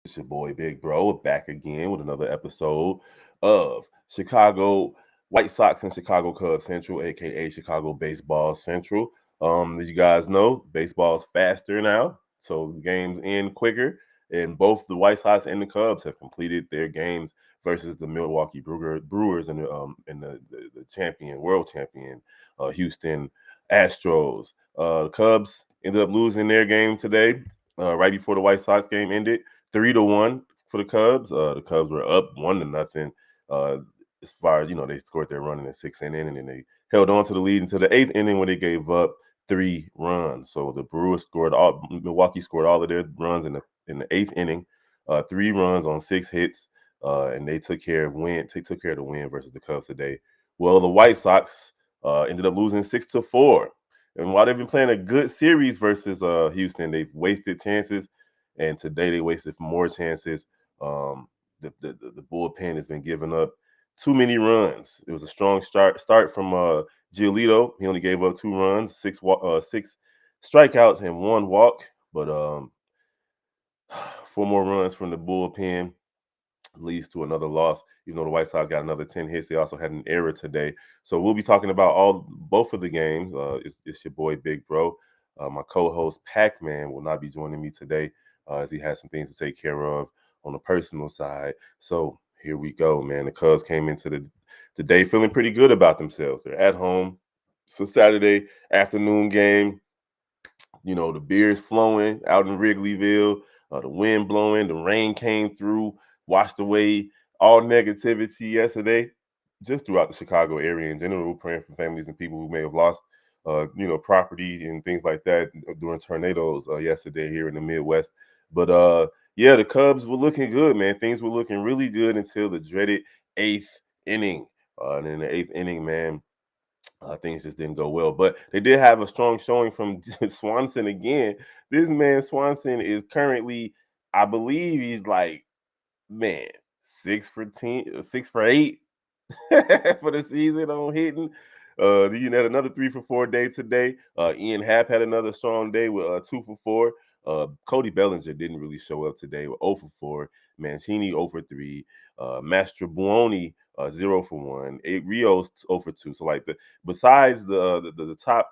It's your boy Big Bro back again with another episode of Chicago White Sox and Chicago Cubs Central, aka Chicago Baseball Central. As you guys know, baseball's faster now, so the games end quicker. And both the White Sox and the Cubs have completed their games versus the Milwaukee Brewers and the champion, world champion, Houston Astros. The Cubs ended up losing their game today, right before the White Sox game ended. 3-1 for the Cubs. The Cubs were up 1-0. Uh, as far as they scored their run in the sixth inning, and then they held on to the lead until the eighth inning when they gave up 3 runs. So the Milwaukee scored all of their runs in the eighth inning, 3 runs on 6 hits, and they took care of the win versus the Cubs today. Well, the White Sox ended up losing 6-4. And while they've been playing a good series versus Houston, they've wasted chances, and today they wasted more chances. Um, the bullpen has been giving up too many runs. It was a strong start from Giolito. He only gave up 2 runs, six strikeouts, and 1 walk. But 4 more runs from the bullpen leads to another loss. Even though the White Sox got another 10 hits, they also had an error today. So we'll be talking about both of the games. It's your boy Big Bro. My co-host Pac-Man will not be joining me today as he has some things to take care of on the personal side. So here we go, man. The Cubs came into the day feeling pretty good about themselves. They're at home. It's a Saturday afternoon game. The beer's flowing out in Wrigleyville, the wind blowing, the rain came through, washed away all negativity yesterday, just throughout the Chicago area in general, praying for families and people who may have lost, property and things like that during tornadoes yesterday here in the Midwest. But yeah, the Cubs were looking good, man. Things were looking really good until the dreaded eighth inning. And in the eighth inning, man, things just didn't go well. But they did have a strong showing from Swanson again. This man Swanson is currently, I believe, he's like, man, 6 for 10, 6 for 8 for the season on hitting. He had another 3-for-4 day today. Ian Happ had another strong day with 2-for-4. Cody Bellinger didn't really show up today with 0-for-4. Mancini 0-for-3. Mastrobuoni 0-for-1. Rios 0-for-2. So like besides the top.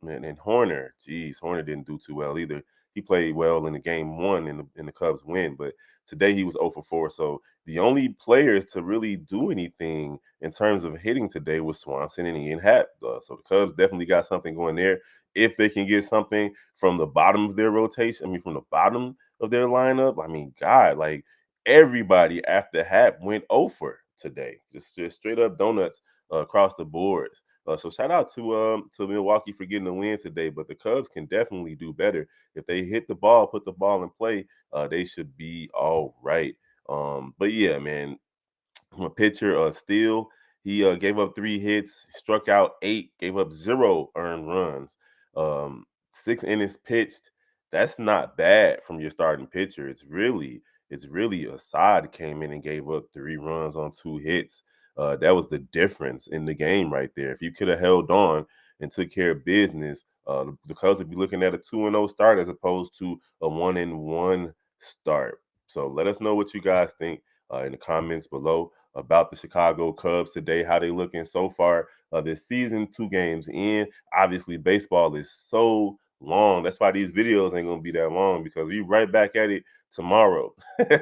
And Horner, geez, Horner didn't do too well either. He played well in the game one in the Cubs win, but today he was 0-for-4. So the only players to really do anything in terms of hitting today was Swanson and Ian Happ. So the Cubs definitely got something going there. If they can get something from the bottom of their rotation, from the bottom of their lineup, God, like everybody after Happ went over today, just straight up donuts across the boards. So shout out to Milwaukee for getting the win today, but the Cubs can definitely do better. If they hit the ball, put the ball in play, they should be all right. But yeah, man, from a pitcher, Steele, he gave up 3 hits, struck out 8, gave up 0 earned runs, 6 innings pitched. That's not bad from your starting pitcher. It's really Assad came in and gave up 3 runs on 2 hits. That was the difference in the game right there. If you could have held on and took care of business, the Cubs would be looking at a 2-0 start as opposed to a 1-1 start. So let us know what you guys think in the comments below about the Chicago Cubs today, how they looking so far this season, 2 games in. Obviously, baseball is so long. That's why these videos ain't gonna be that long because we right back at it tomorrow.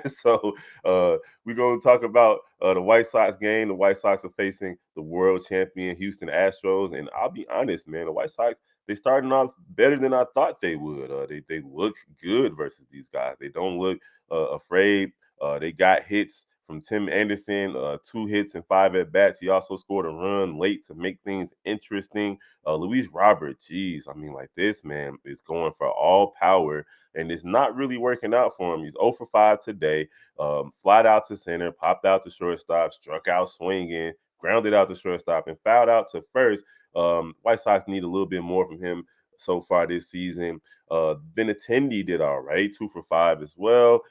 So we're gonna talk about the White Sox game. The White Sox are facing the world champion Houston Astros, and I'll be honest, man, the White Sox, they starting off better than I thought they would. They look good versus these guys. They don't look afraid. They got hits from Tim Anderson, 2 hits and 5 at-bats. He also scored a run late to make things interesting. Luis Robert, geez, like this man is going for all power, and it's not really working out for him. He's 0-for-5 today. Flied out to center, popped out to shortstop, struck out swinging, grounded out to shortstop, and fouled out to first. White Sox need a little bit more from him so far this season. Benintendi did all right, 2-for-5 as well.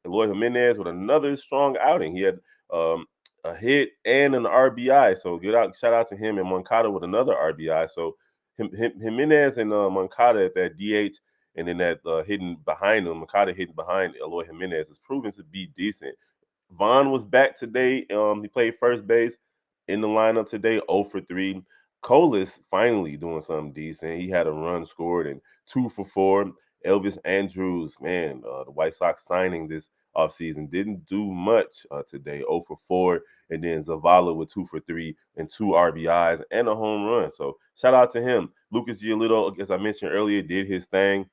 Eloy Jimenez with another strong outing. He had a hit and an RBI. So shout out to him, and Moncada with another RBI. So Jimenez and Moncada at that DH and then that hitting behind him, Makata hitting behind Eloy Jimenez, is proven to be decent. Vaughn was back today. He played first base in the lineup today, 0 for 3. Colas finally doing something decent. He had a run scored and 2 for 4. Elvis Andrews, man, the White Sox signing this offseason didn't do much today, 0 for 4. And then Zavala with 2 for 3 and 2 RBIs and a home run. So shout out to him. Lucas Giolito, as I mentioned earlier, did his thing.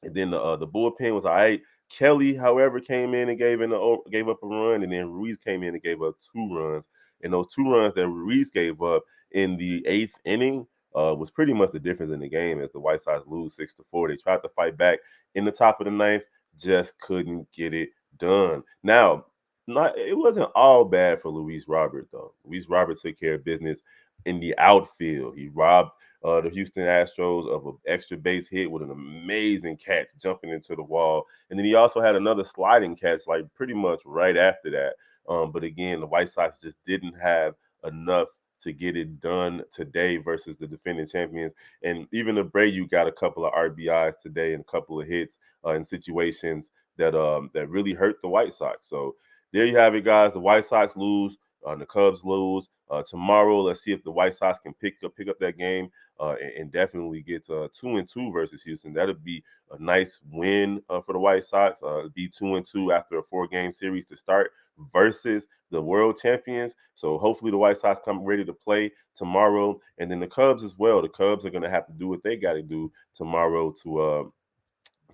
And then the bullpen was all right. Kelly, however, came in and gave up a run, and then Ruiz came in and gave up 2 runs. And those 2 runs that Ruiz gave up in the eighth inning was pretty much the difference in the game as the White Sox lose 6-4. They tried to fight back in the top of the ninth, just couldn't get it done. Now, not it wasn't all bad for Luis Robert though. Luis Robert took care of business in the outfield. He robbed the Houston Astros of an extra base hit with an amazing catch jumping into the wall. And then he also had another sliding catch, like pretty much right after that. But again, the White Sox just didn't have enough to get it done today versus the defending champions. And even Abreu got a couple of RBIs today and a couple of hits in situations that really hurt the White Sox. So there you have it, guys. The White Sox lose. The Cubs lose tomorrow. Let's see if the White Sox can pick up that game and definitely get 2-2 versus Houston. That'd be a nice win for the White Sox. Be 2-2 after a 4-game series to start versus the world champions. So hopefully the White Sox come ready to play tomorrow, and then the Cubs as well. The Cubs are going to have to do what they got to do tomorrow to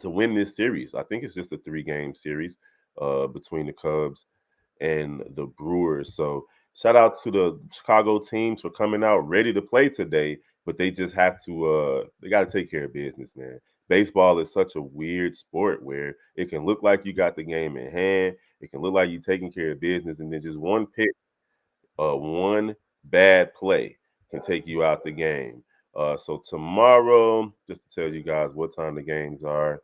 win this series. I think it's just a 3-game series between the Cubs and the Brewers. So shout out to the Chicago teams for coming out ready to play today, but they just have to they got to take care of business, man. Baseball is such a weird sport where it can look like you got the game in hand, it can look like you taking care of business, and then just one pick, one bad play can take you out the game. So tomorrow, just to tell you guys what time the games are,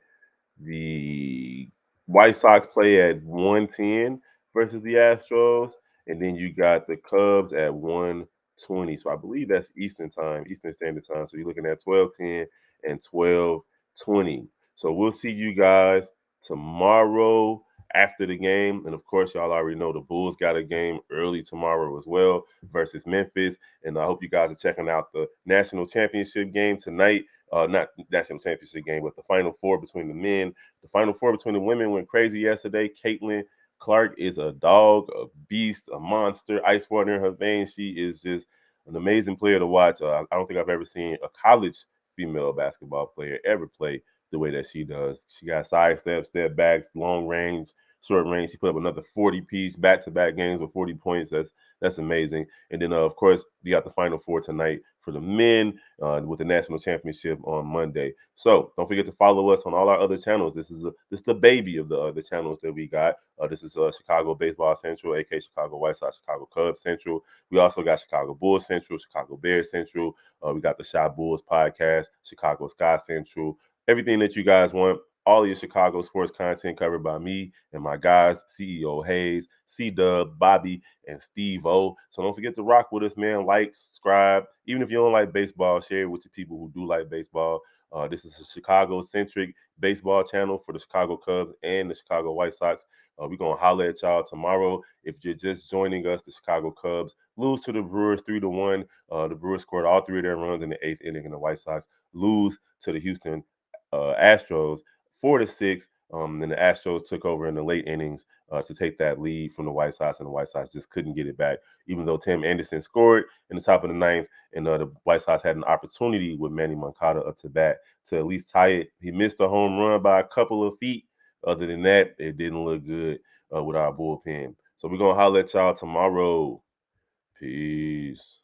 the White Sox play at 1:10 versus the Astros, and then you got the Cubs at 1:20. So I believe that's Eastern time, Eastern Standard Time. So you're looking at 12:10 and 12:20. So we'll see you guys tomorrow after the game. And of course, y'all already know the Bulls got a game early tomorrow as well versus Memphis. And I hope you guys are checking out the national championship game tonight. Not national championship game, but the Final Four between the men. The Final Four between the women went crazy yesterday. Caitlin Clark is a dog, a beast, a monster, ice water in her veins. She is just an amazing player to watch. I don't think I've ever seen a college female basketball player ever play the way that she does. She got side steps, step backs, long range, short range. She put up another 40-piece back-to-back games with 40 points. That's amazing. And then, of course, you got the Final Four tonight for the men with the national championship on Monday. So don't forget to follow us on all our other channels. This is the baby of the channels that we got. This is Chicago Baseball Central, aka Chicago White Sox, Chicago Cubs Central. We also got Chicago Bulls Central, Chicago Bears Central. We got the Shy Bulls podcast, Chicago Sky Central. Everything that you guys want. All of your Chicago sports content covered by me and my guys, CEO Hayes, C Dub, Bobby, and Steve O. So don't forget to rock with us, man. Like, subscribe. Even if you don't like baseball, share it with your people who do like baseball. This is a Chicago-centric baseball channel for the Chicago Cubs and the Chicago White Sox. We're going to holler at y'all tomorrow. If you're just joining us, the Chicago Cubs lose to the Brewers 3-1. The Brewers scored all 3 of their runs in the 8th inning, and the White Sox lose to the Houston Astros 4-6. Then the Astros took over in the late innings to take that lead from the White Sox, and the White Sox just couldn't get it back. Even though Tim Anderson scored in the top of the ninth, and the White Sox had an opportunity with Manny Moncada up to bat to at least tie it. He missed a home run by a couple of feet. Other than that, it didn't look good with our bullpen. So we're gonna holler at y'all tomorrow. Peace.